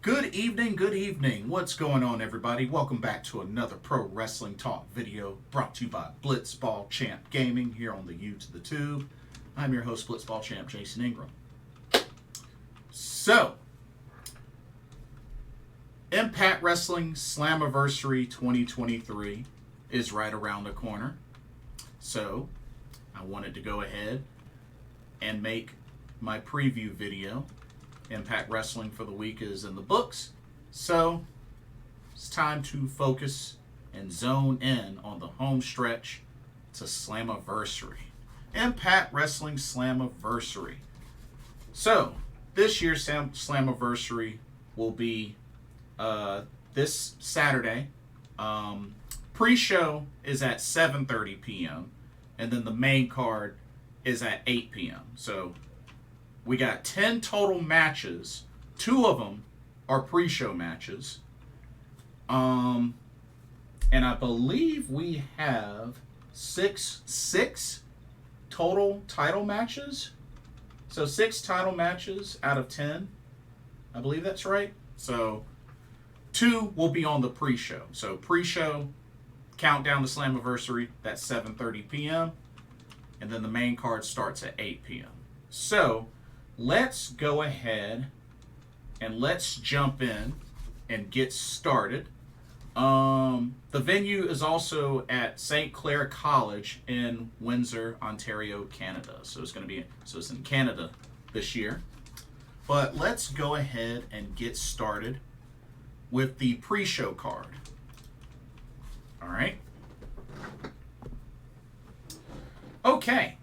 Good evening. What's going on, everybody? Welcome back to another Pro Wrestling Talk video brought to you by Blitzball Champ Gaming here on the U to the Tube. I'm your host, Blitzball Champ Jason Ingram. So, Impact Wrestling Slammiversary 2023 is right around the corner. So, I wanted to go ahead and make my preview video. Impact Wrestling for the week is in the books, so it's time to focus and zone in on the home stretch to Slammiversary. Impact Wrestling Slammiversary. So, this year's Slammiversary will be this Saturday. Pre-show is at 7:30 p.m. and then the main card is at 8 p.m. So, we got 10 total matches. 2 of them are pre-show matches. And I believe we have six total title matches. So 6 title matches out of 10. I believe that's right. So 2 will be on the pre-show. So pre-show, countdown to Slammiversary, that's 7:30 p.m. And then the main card starts at 8 p.m. So let's go ahead and let's jump in and get started. The venue is also at St. Clair College in Windsor, Ontario, Canada. So it's in Canada this year. But let's go ahead and get started with the pre-show card. All right. Okay.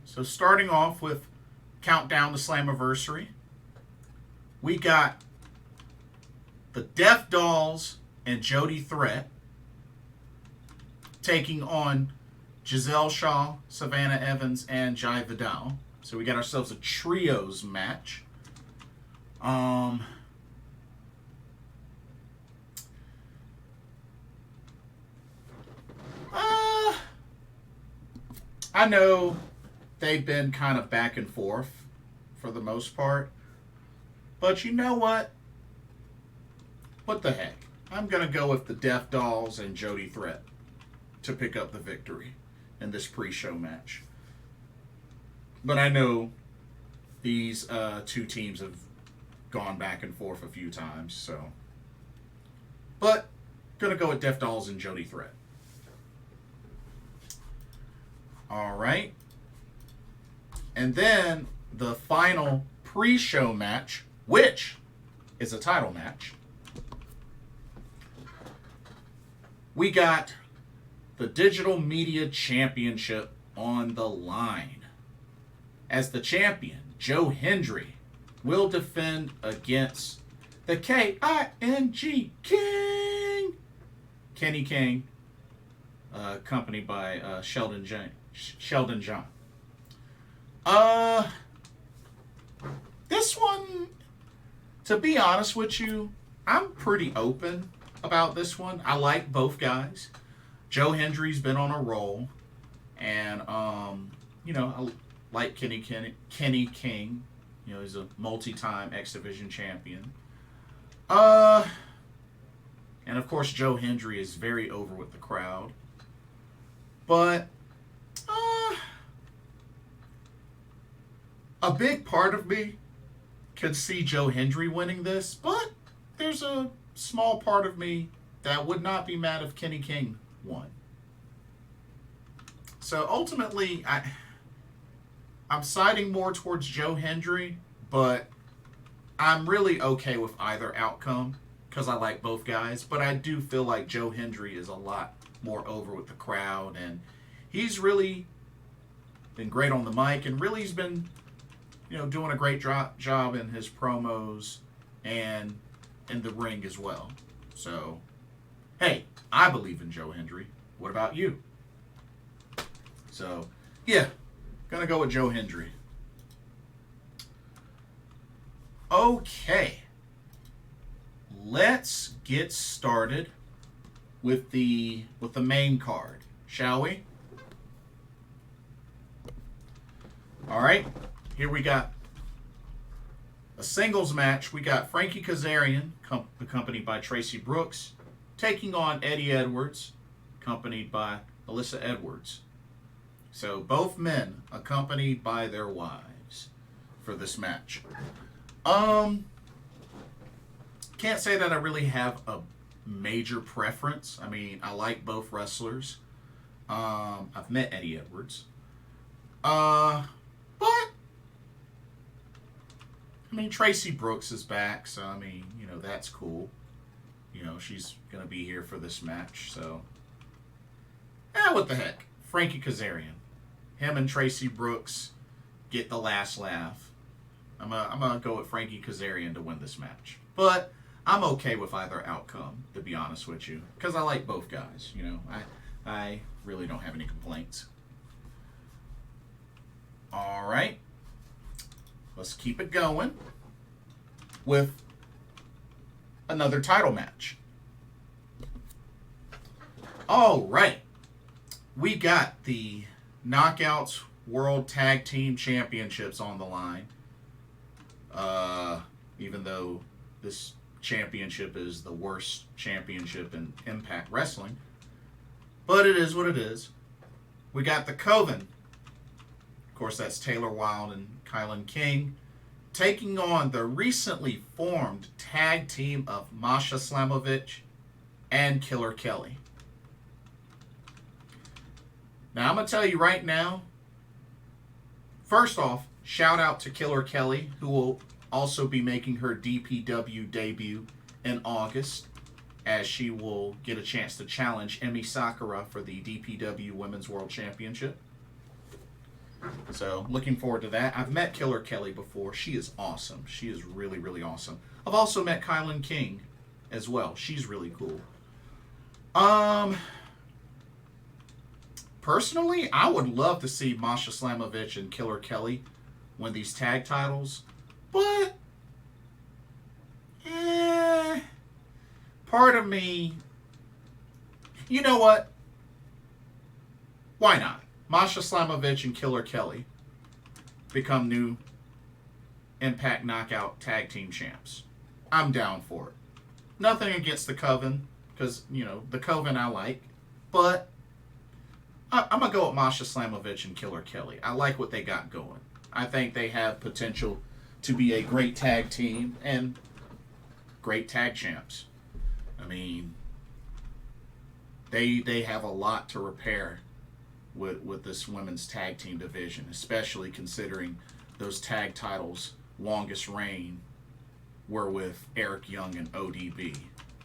So starting off with countdown to Slammiversary, we got the Death Dollz and Jody Threat taking on Gisele Shaw, Savannah Evans, and Jai Vidal. So we got ourselves a trios match. I know they've been kind of back and forth for the most part. But you know what? What the heck? I'm going to go with the Death Dollz and Jody Threat to pick up the victory in this pre-show match. But I know these 2 teams have gone back and forth a few times, so. But, going to go with Death Dollz and Jody Threat. All right. And then the final pre-show match, which is a title match. We got the Digital Media Championship on the line. As the champion, Joe Hendry will defend against the K-I-N-G King, Kenny King, accompanied by Sheldon John. This one, to be honest with you, I'm pretty open about this one. I like both guys. Joe Hendry's been on a roll, and I like Kenny King. You know, he's a multi-time X Division champion. And of course, Joe Hendry is very over with the crowd. But a big part of me could see Joe Hendry winning this, but there's a small part of me that would not be mad if Kenny King won. So ultimately, I'm siding more towards Joe Hendry, but I'm really okay with either outcome because I like both guys. But I do feel like Joe Hendry is a lot more over with the crowd, and he's really been great on the mic, and really he's been doing a great job in his promos and in the ring as well. So, hey, I believe in Joe Hendry. What about you? So, yeah, gonna go with Joe Hendry. Okay, let's get started with the main card, shall we? All right, here we got A singles match, we got Frankie Kazarian, accompanied by Traci Brooks, taking on Eddie Edwards, accompanied by Alisha Edwards. So both men accompanied by their wives for this match. Can't say that I really have a major preference. I mean, I like both wrestlers. I've met Eddie Edwards. But I mean, Traci Brooks is back, so I mean, you know, that's cool. You know, she's gonna be here for this match, so what the heck? Frankie Kazarian. Him and Traci Brooks get the last laugh. I'm gonna go with Frankie Kazarian to win this match. But I'm okay with either outcome, to be honest with you. Because I like both guys, you know. I really don't have any complaints. Alright. Let's keep it going with another title match. Alright. We got the Knockouts World Tag Team Championships on the line. Even though this championship is the worst championship in Impact Wrestling. But it is what it is. We got the Coven. Of course, that's Taylor Wilde and KiLynn King, taking on the recently formed tag team of Masha Slamovich and Killer Kelly. Now, I'm going to tell you right now, first off, shout out to Killer Kelly, who will also be making her DPW debut in August, as she will get a chance to challenge Emi Sakura for the DPW Women's World Championship. So, looking forward to that. I've met Killer Kelly before. She is awesome. She is really, really awesome. I've also met KiLynn King as well. She's really cool. Personally, I would love to see Masha Slamovich and Killer Kelly win these tag titles. But, part of me, you know what? Why not? Masha Slamovich and Killer Kelly become new Impact Knockout Tag Team Champs. I'm down for it. Nothing against the Coven, because, you know, the Coven I like. But I'm going to go with Masha Slamovich and Killer Kelly. I like what they got going. I think they have potential to be a great tag team and great tag champs. I mean, they have a lot to repair with this women's tag team division, especially considering those tag titles' longest reign were with Eric Young and ODB,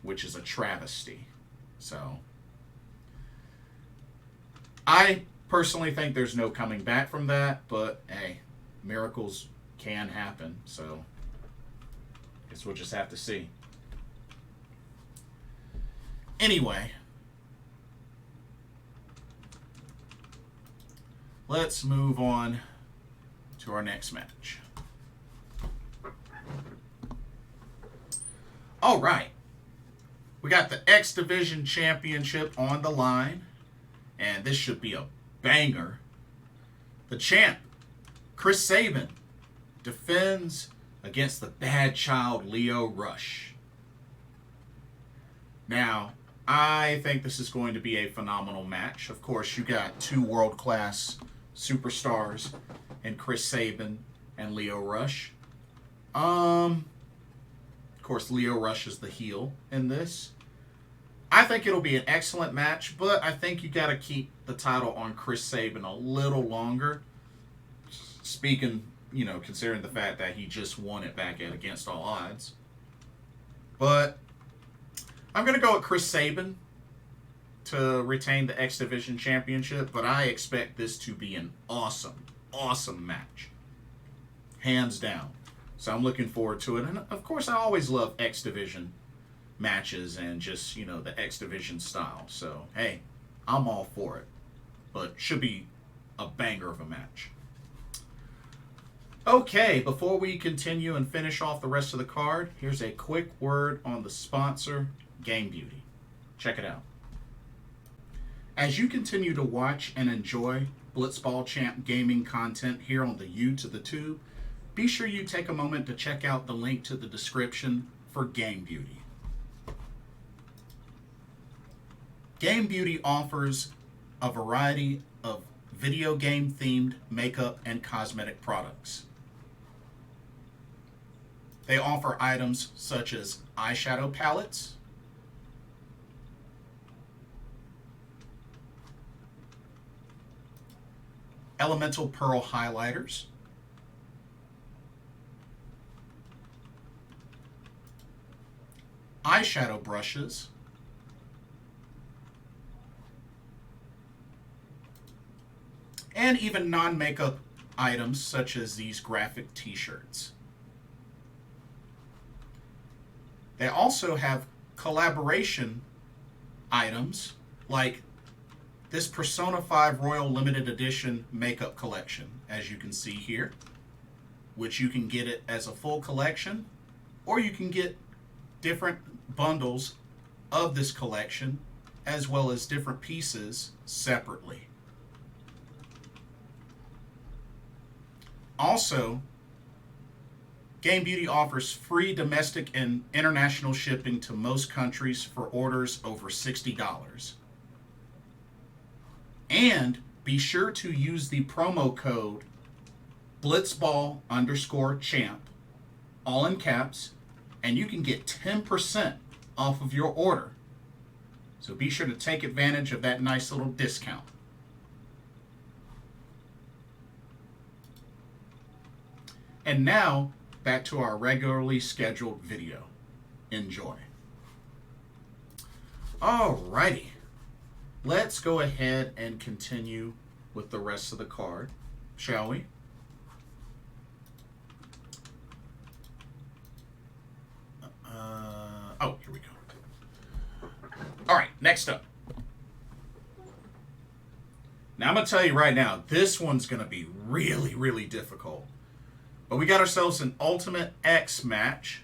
which is a travesty. So, I personally think there's no coming back from that, but hey, miracles can happen, so I guess we'll just have to see. Anyway, let's move on to our next match. All right. We got the X Division Championship on the line, and this should be a banger. The champ, Chris Sabin, defends against the bad child Lio Rush. Now, I think this is going to be a phenomenal match. Of course, you got two world-class superstars in Chris Sabin and Lio Rush. Of course, Lio Rush is the heel in this. I think it'll be an excellent match, but I think you got to keep the title on Chris Sabin a little longer. Speaking, you know, considering the fact that he just won it back at Against All Odds. But I'm going to go with Chris Sabin to retain the X Division Championship, but I expect this to be an awesome, awesome match. Hands down. So I'm looking forward to it. And of course, I always love X Division matches and just, you know, the X Division style. So, hey, I'm all for it. But should be a banger of a match. Okay, before we continue and finish off the rest of the card, here's a quick word on the sponsor, Game Beauty. Check it out. As you continue to watch and enjoy Blitzball Champ gaming content here on the U to the Tube, be sure you take a moment to check out the link to the description for Game Beauty. Game Beauty offers a variety of video game themed makeup and cosmetic products. They offer items such as eyeshadow palettes, elemental pearl highlighters, eyeshadow brushes, and even non-makeup items such as these graphic t-shirts. They also have collaboration items like this Persona 5 Royal Limited Edition makeup collection, as you can see here, which you can get it as a full collection, or you can get different bundles of this collection as well as different pieces separately. Also, Game Beauty offers free domestic and international shipping to most countries for orders over $60. And be sure to use the promo code blitzball_champ, all in caps, and you can get 10% off of your order. So be sure to take advantage of that nice little discount. And now, back to our regularly scheduled video. Enjoy. Alrighty. Let's go ahead and continue with the rest of the card, shall we? Oh, here we go. Alright, next up. Now I'm going to tell you right now, this one's going to be really, really difficult. But we got ourselves an Ultimate X match.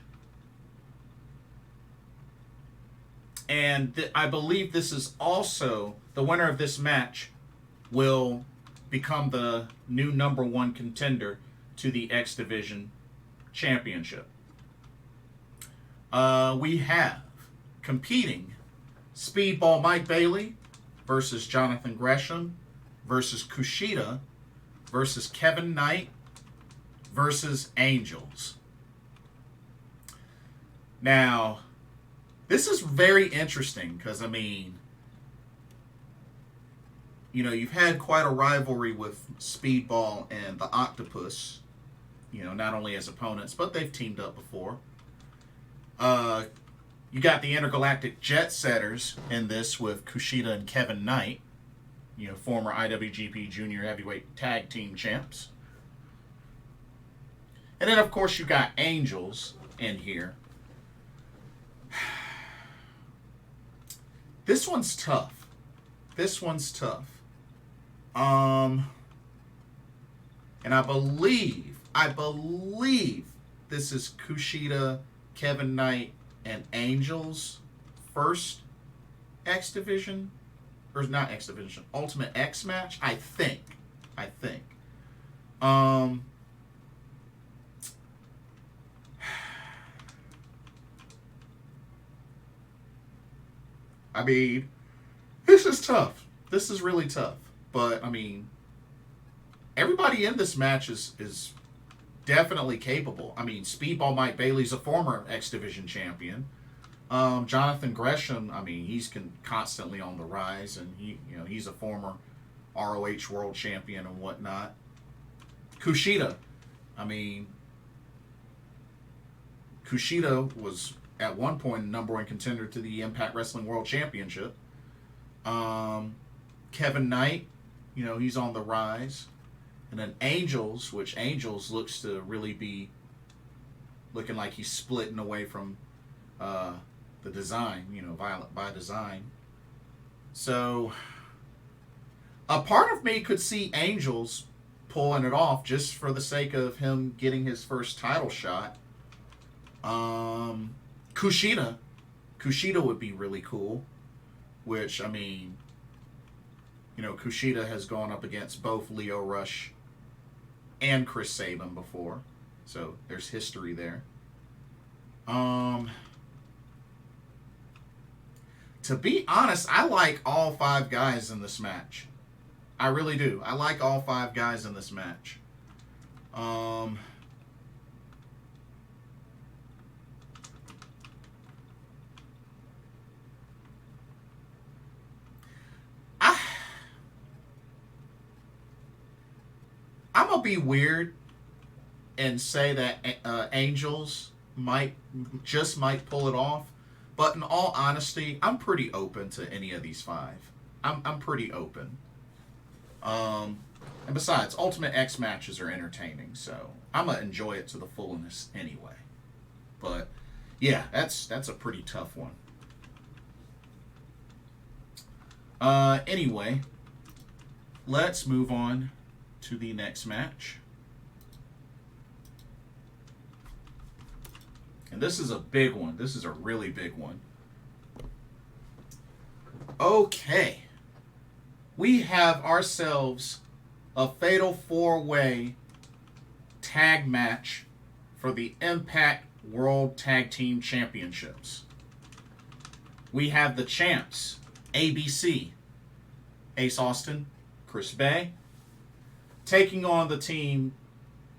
And I believe this is also, the winner of this match will become the new #1 contender to the X Division Championship. We have competing Speedball Mike Bailey versus Jonathan Gresham versus Kushida versus Kevin Knight versus Angels. Now, this is very interesting because, I mean, you know, you've had quite a rivalry with Speedball and the Octopus, you know, not only as opponents, but they've teamed up before. You got the Intergalactic Jet Setters in this with Kushida and Kevin Knight, you know, former IWGP Junior Heavyweight Tag Team Champs. And then, of course, you got Angels in here. This one's tough. This one's tough. And I believe this is Kushida, Kevin Knight, and Angels' first X Division, or not X Division, Ultimate X match. I think. I mean, this is tough. This is really tough. But, I mean, everybody in this match is definitely capable. I mean, Speedball Mike Bailey's a former X Division champion. Jonathan Gresham, I mean, he's constantly on the rise, and he's a former ROH World Champion and whatnot. Kushida, I mean, Kushida was at one point #1 contender to the Impact Wrestling World Championship. Kevin Knight, he's on the rise. And then Angels, which Angels looks to really be looking like he's splitting away from the design, Violent by Design. So a part of me could see Angels pulling it off just for the sake of him getting his first title shot. Kushida would be really cool, which, I mean, Kushida has gone up against both Lio Rush and Chris Sabin before. So there's history there. To be honest, I like all 5 guys in this match. I really do. I like all 5 guys in this match. I'm going to be weird and say that Angels might pull it off. But in all honesty, I'm pretty open to any of these 5. I'm pretty open. And besides, Ultimate X matches are entertaining, so I'm going to enjoy it to the fullness anyway. But, yeah, that's a pretty tough one. Anyway, let's move on to the next match. And this is a big one. This is a really big one. Okay. We have ourselves a Fatal 4-Way tag match for the Impact World Tag Team Championships. We have the champs, ABC, Ace Austin, Chris Bay, taking on the team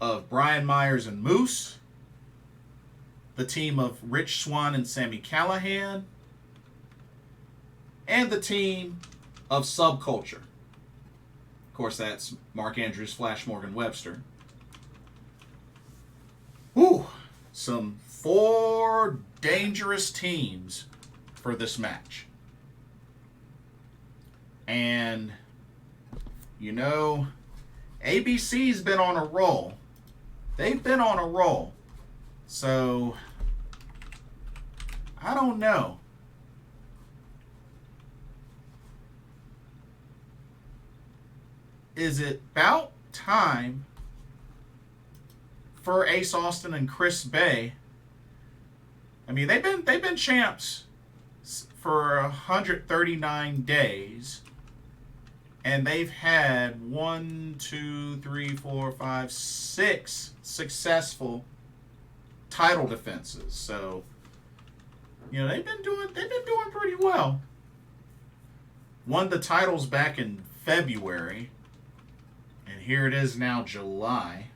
of Brian Myers and Moose, the team of Rich Swann and Sami Callihan, and the team of Subculture. Of course, that's Mark Andrews, Flash Morgan, Webster. Whew. Some 4 dangerous teams for this match. And, you know, ABC's been on a roll. They've been on a roll. So, I don't know. Is it about time for Ace Austin and Chris Bay? I mean, they've been champs for 139 days, and they've had 6 successful title defenses. So, you know, they've been doing pretty well. Won the titles back in February, and here it is now, July.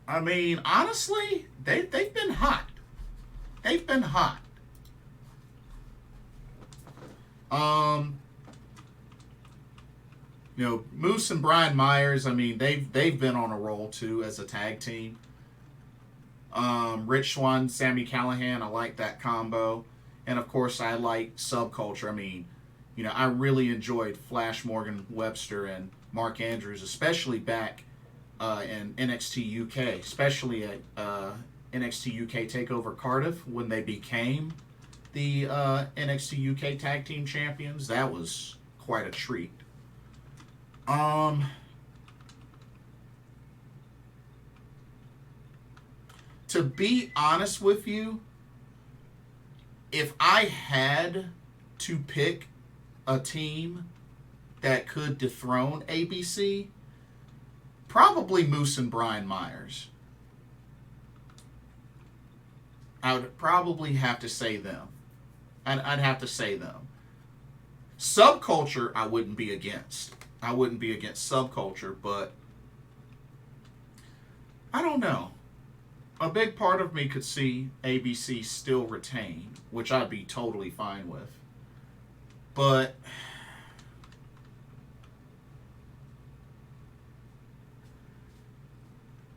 I mean, honestly, they've been hot. They've been hot. You know, Moose and Brian Myers, I mean, they've been on a roll too as a tag team. Rich Swann, Sami Callihan, I like that combo. And of course, I like Subculture. I mean, you know, I really enjoyed Flash Morgan, Webster, and Mark Andrews, especially back in NXT UK, especially at NXT UK TakeOver Cardiff when they became the NXT UK Tag Team Champions. That was quite a treat. To be honest with you, if I had to pick a team that could dethrone ABC, probably Moose and Brian Myers. I would probably have to say them. I'd have to say them. Subculture, I wouldn't be against. I wouldn't be against Subculture, but I don't know. A big part of me could see ABC still retain, which I'd be totally fine with. But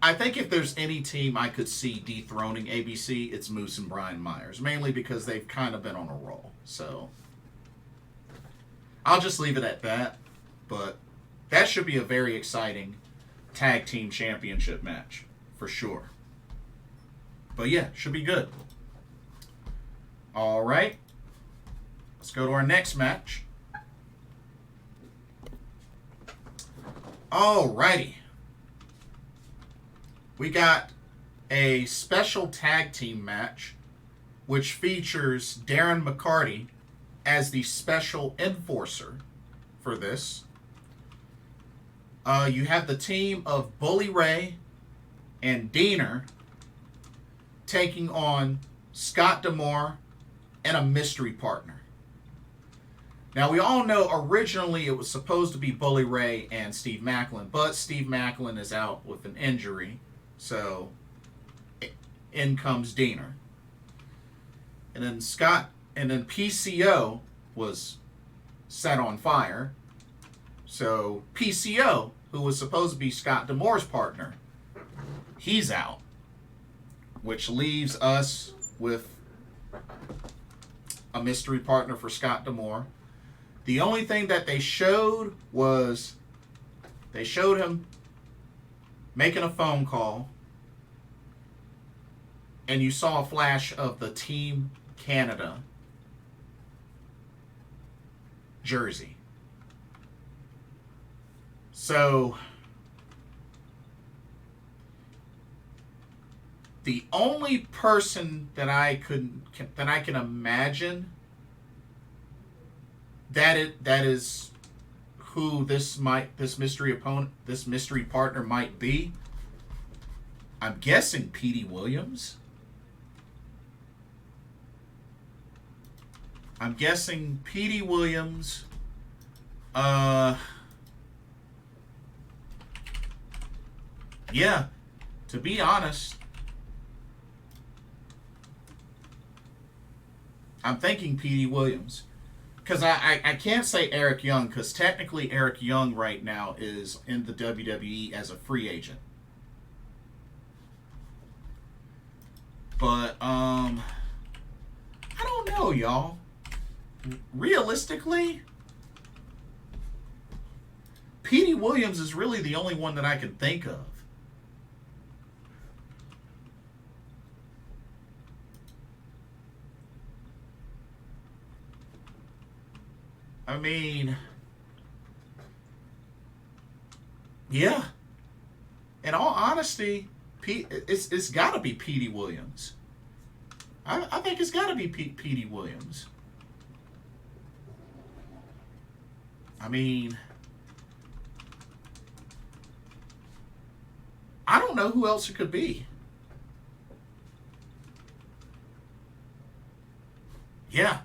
I think if there's any team I could see dethroning ABC, it's Moose and Brian Myers, mainly because they've kind of been on a roll. So I'll just leave it at that. But that should be a very exciting tag team championship match for sure. But yeah, should be good. All right. Let's go to our next match. All righty. We got a special tag team match which features Darren McCarty as the special enforcer for this. You have the team of Bully Ray and Diener taking on Scott D'Amore and a mystery partner. Now, we all know originally it was supposed to be Bully Ray and Steve Maclin, but Steve Maclin is out with an injury, so in comes Diener. And then PCO was set on fire. So PCO, who was supposed to be Scott D'Amore's partner, he's out, which leaves us with a mystery partner for Scott D'Amore. The only thing that they showed was they showed him making a phone call, and you saw a flash of the Team Canada jersey. So the only person that I can imagine that is who this mystery partner might be, I'm guessing Petey Williams. Yeah, to be honest, I'm thinking Petey Williams. Because I can't say Eric Young, because technically Eric Young right now is in the WWE as a free agent. But, I don't know, y'all. Realistically, Petey Williams is really the only one that I can think of. I mean, yeah. In all honesty, it's got to be Petey Williams. I think it's got to be Petey Williams. I mean, I don't know who else it could be. Yeah.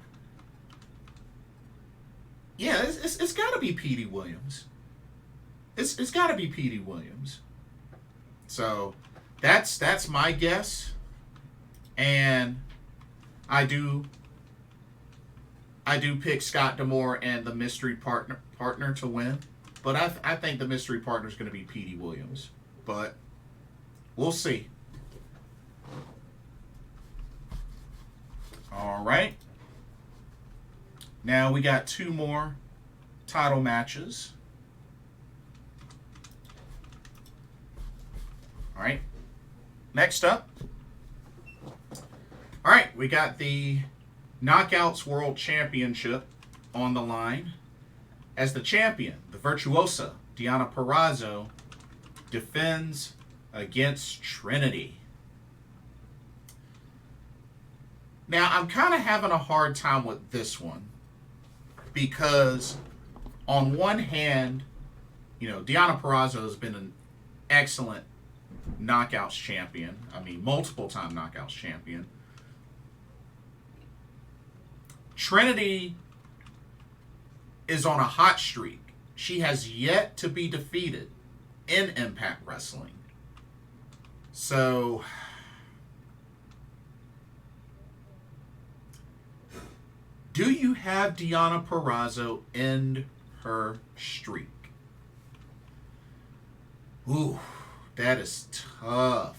Yeah, it's got to be Petey Williams. It's got to be Petey Williams. So that's my guess, and I do pick Scott D'Amore and the mystery partner to win, but I think the mystery partner is going to be Petey Williams, but we'll see. All right. Now we got 2 more title matches. All right. Next up. All right, we got the Knockouts World Championship on the line. As the champion, the Virtuosa, Deonna Purrazzo, defends against Trinity. Now, I'm kind of having a hard time with this one. Because on one hand, you know, Deonna Purrazzo has been an excellent Knockouts champion. I mean, multiple-time Knockouts champion. Trinity is on a hot streak. She has yet to be defeated in Impact Wrestling. So do you have Deonna Purrazzo end her streak? Ooh, that is tough.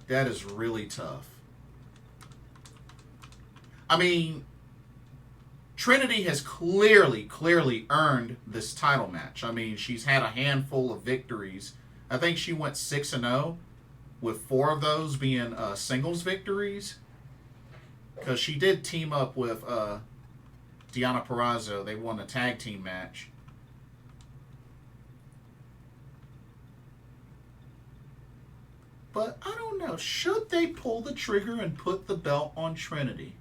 That is really tough. I mean, Trinity has clearly earned this title match. I mean, she's had a handful of victories. I think she went 6-0, with 4 of those being singles victories. Because she did team up with Deonna Purrazzo. They won a tag team match. But I don't know. Should they pull the trigger and put the belt on Trinity?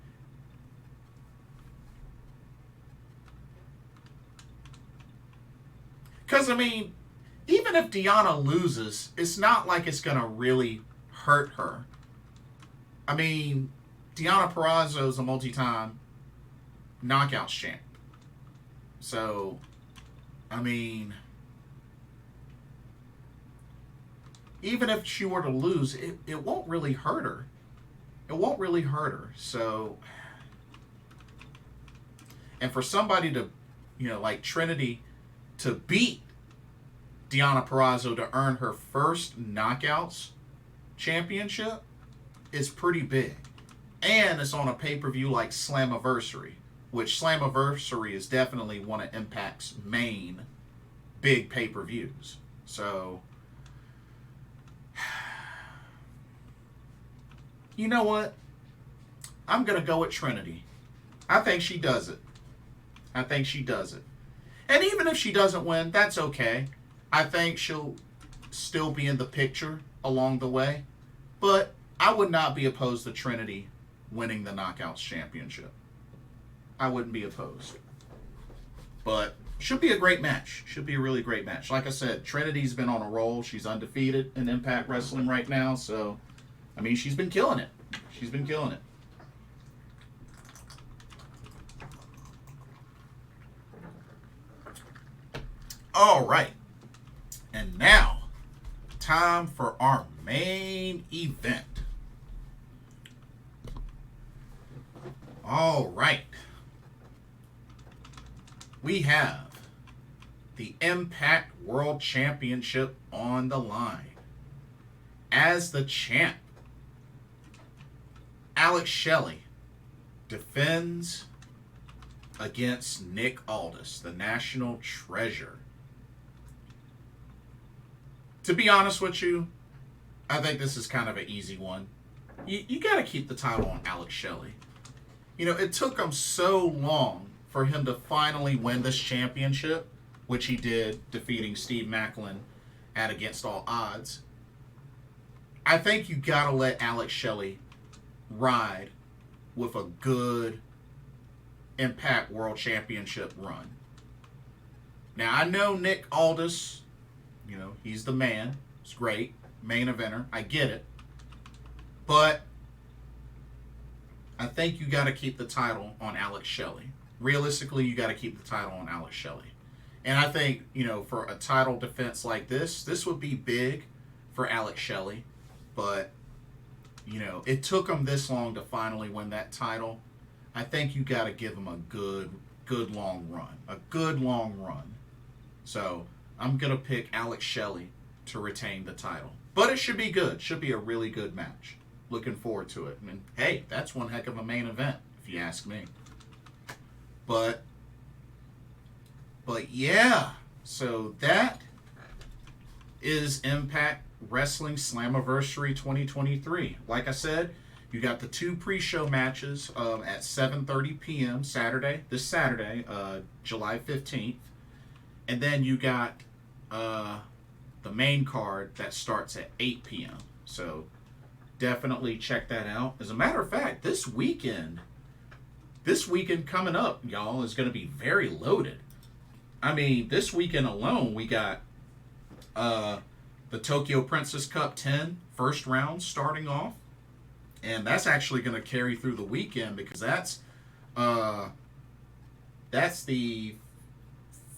Because, I mean, even if Deonna loses, it's not like it's going to really hurt her. I mean, Deonna Purrazzo is a multi-time Knockouts champ. So, I mean, even if she were to lose, it won't really hurt her. It won't really hurt her. So, and for somebody to, you know, like Trinity to beat Deonna Purrazzo to earn her first Knockouts championship is pretty big. And it's on a pay-per-view like Slammiversary, which Slammiversary is definitely one of Impact's main big pay-per-views. So, you know what? I'm going to go with Trinity. I think she does it. I think she does it. And even if she doesn't win, that's okay. I think she'll still be in the picture along the way. But I would not be opposed to Trinity winning the Knockouts Championship. I wouldn't be opposed. But should be a great match. Should be a really great match. Like I said, Trinity's been on a roll. She's undefeated in Impact Wrestling right now. So, I mean, she's been killing it. She's been killing it. All right. And now, time for our main event. All right. We have the Impact World Championship on the line. As the champ, Alex Shelley defends against Nick Aldis, the national treasure. To be honest with you, I think this is kind of an easy one. You got to keep the title on Alex Shelley. You know, it took him so long for him to finally win this championship, which he did, defeating Steve Macklin at Against All Odds. I think you got to let Alex Shelley ride with a good Impact World Championship run. Now, I know Nick Aldis, you know, he's the man. It's great. Main eventer. I get it. But I think you got to keep the title on Alex Shelley. Realistically, you got to keep the title on Alex Shelley. And I think, you know, for a title defense like this would be big for Alex Shelley. But, you know, it took him this long to finally win that title. I think you got to give him a good long run. A good long run. So, I'm going to pick Alex Shelley to retain the title. But it should be good. Should be a really good match. Looking forward to it. And hey, that's one heck of a main event, if you ask me. But yeah. So that is Impact Wrestling Slammiversary 2023. Like I said, you got the two pre-show matches at 7:30 p.m. this Saturday, July 15th. And then you got the main card that starts at 8 p.m. So definitely check that out. As a matter of fact, this weekend coming up, y'all, is going to be very loaded. I mean, this weekend alone, we got the Tokyo Princess Cup 10 first round starting off. And that's actually going to carry through the weekend because that's the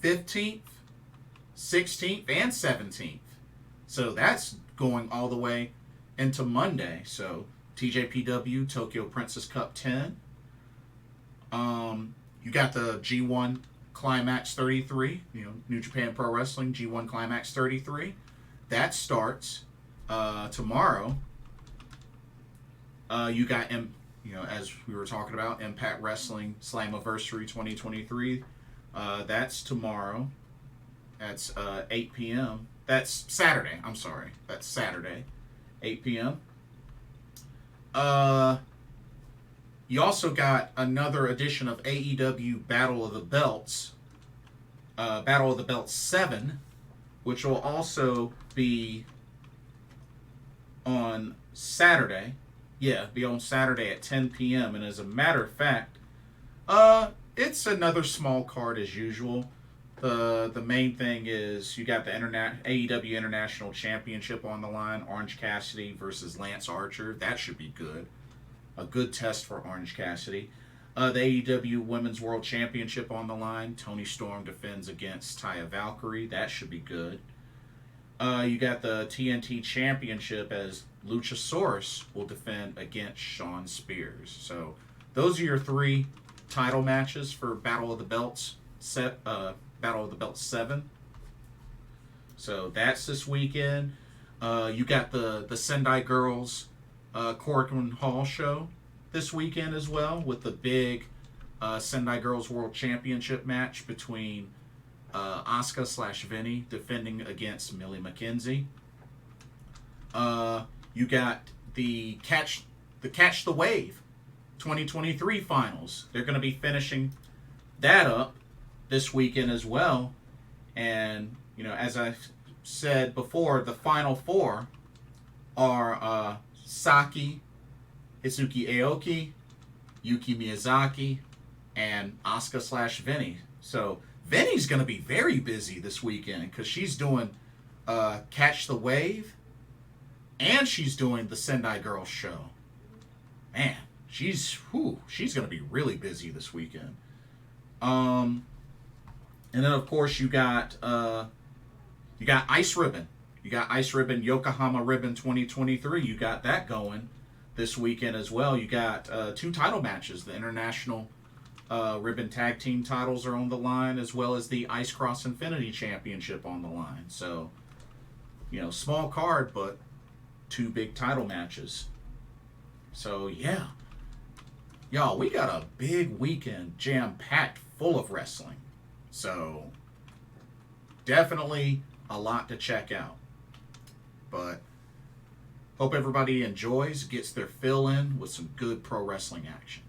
15th, 16th, and 17th. So that's going all the way into Monday. So TJPW Tokyo Princess Cup 10. You got the G1 Climax 33, you know, New Japan Pro Wrestling G1 Climax 33. That starts tomorrow. You got, you know, as we were talking about, Impact Wrestling Slammiversary 2023. That's tomorrow. That's 8 p.m. That's Saturday. I'm sorry. That's Saturday, 8 p.m. You also got another edition of AEW Battle of the Belts. Battle of the Belts 7, which will also be on Saturday. Yeah, be on Saturday at 10 p.m. And as a matter of fact, it's another small card as usual. The main thing is you got the AEW International Championship on the line. Orange Cassidy versus Lance Archer. That should be good. A good test for Orange Cassidy. The AEW Women's World Championship on the line. Toni Storm defends against Taya Valkyrie. That should be good. You got the TNT Championship as Luchasaurus will defend against Shawn Spears. So those are your 3 title matches for Battle of the Belts Battle of the Belts 7. So that's this weekend. You got the Sendai Girls Korakuen Hall show this weekend as well, with the big Sendai Girls World Championship match between Asuka/Vinny defending against Millie McKenzie. You got the Catch the Wave 2023 finals. They're going to be finishing that up this weekend as well. And, you know, as I said before, the final 4 are Saki, Hitsuki Aoki, Yuki Miyazaki, and Asuka/Vinny. So Vinny's going to be very busy this weekend because she's doing Catch the Wave and she's doing the Sendai Girls show. Man, she's going to be really busy this weekend. And then of course you got Ice Ribbon. You got Ice Ribbon Yokohama Ribbon 2023. You got that going this weekend as well. You got 2 title matches. The International Ribbon Tag Team titles are on the line, as well as the Ice Cross Infinity Championship on the line. So, you know, small card, but 2 big title matches. So, yeah. Y'all, we got a big weekend jam-packed full of wrestling. So, definitely a lot to check out. But hope everybody enjoys, gets their fill in with some good pro wrestling action.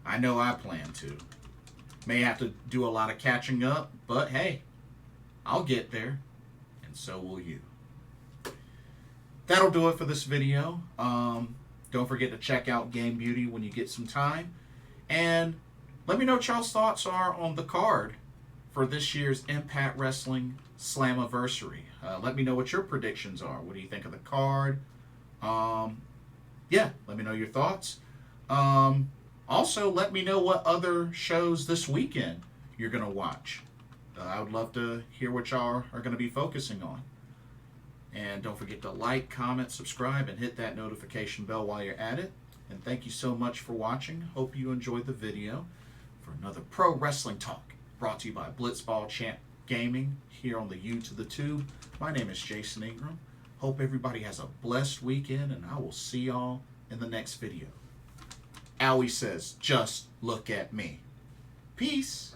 I know I plan to. May have to do a lot of catching up, but hey, I'll get there, and so will you. That'll do it for this video. Don't forget to check out Game Beauty when you get some time. And let me know what y'all's thoughts are on the card for this year's Impact Wrestling Slammiversary. Let me know what your predictions are. What do you think of the card? Yeah, let me know your thoughts. Also, let me know what other shows this weekend you're going to watch. I would love to hear what y'all are going to be focusing on. And don't forget to like, comment, subscribe, and hit that notification bell while you're at it. And thank you so much for watching. Hope you enjoyed the video for another Pro Wrestling Talk, brought to you by Blitzball Champ Gaming here on the U to the Tube. My name is Jason Ingram. Hope everybody has a blessed weekend, and I will see y'all in the next video. Owie says, just look at me. Peace.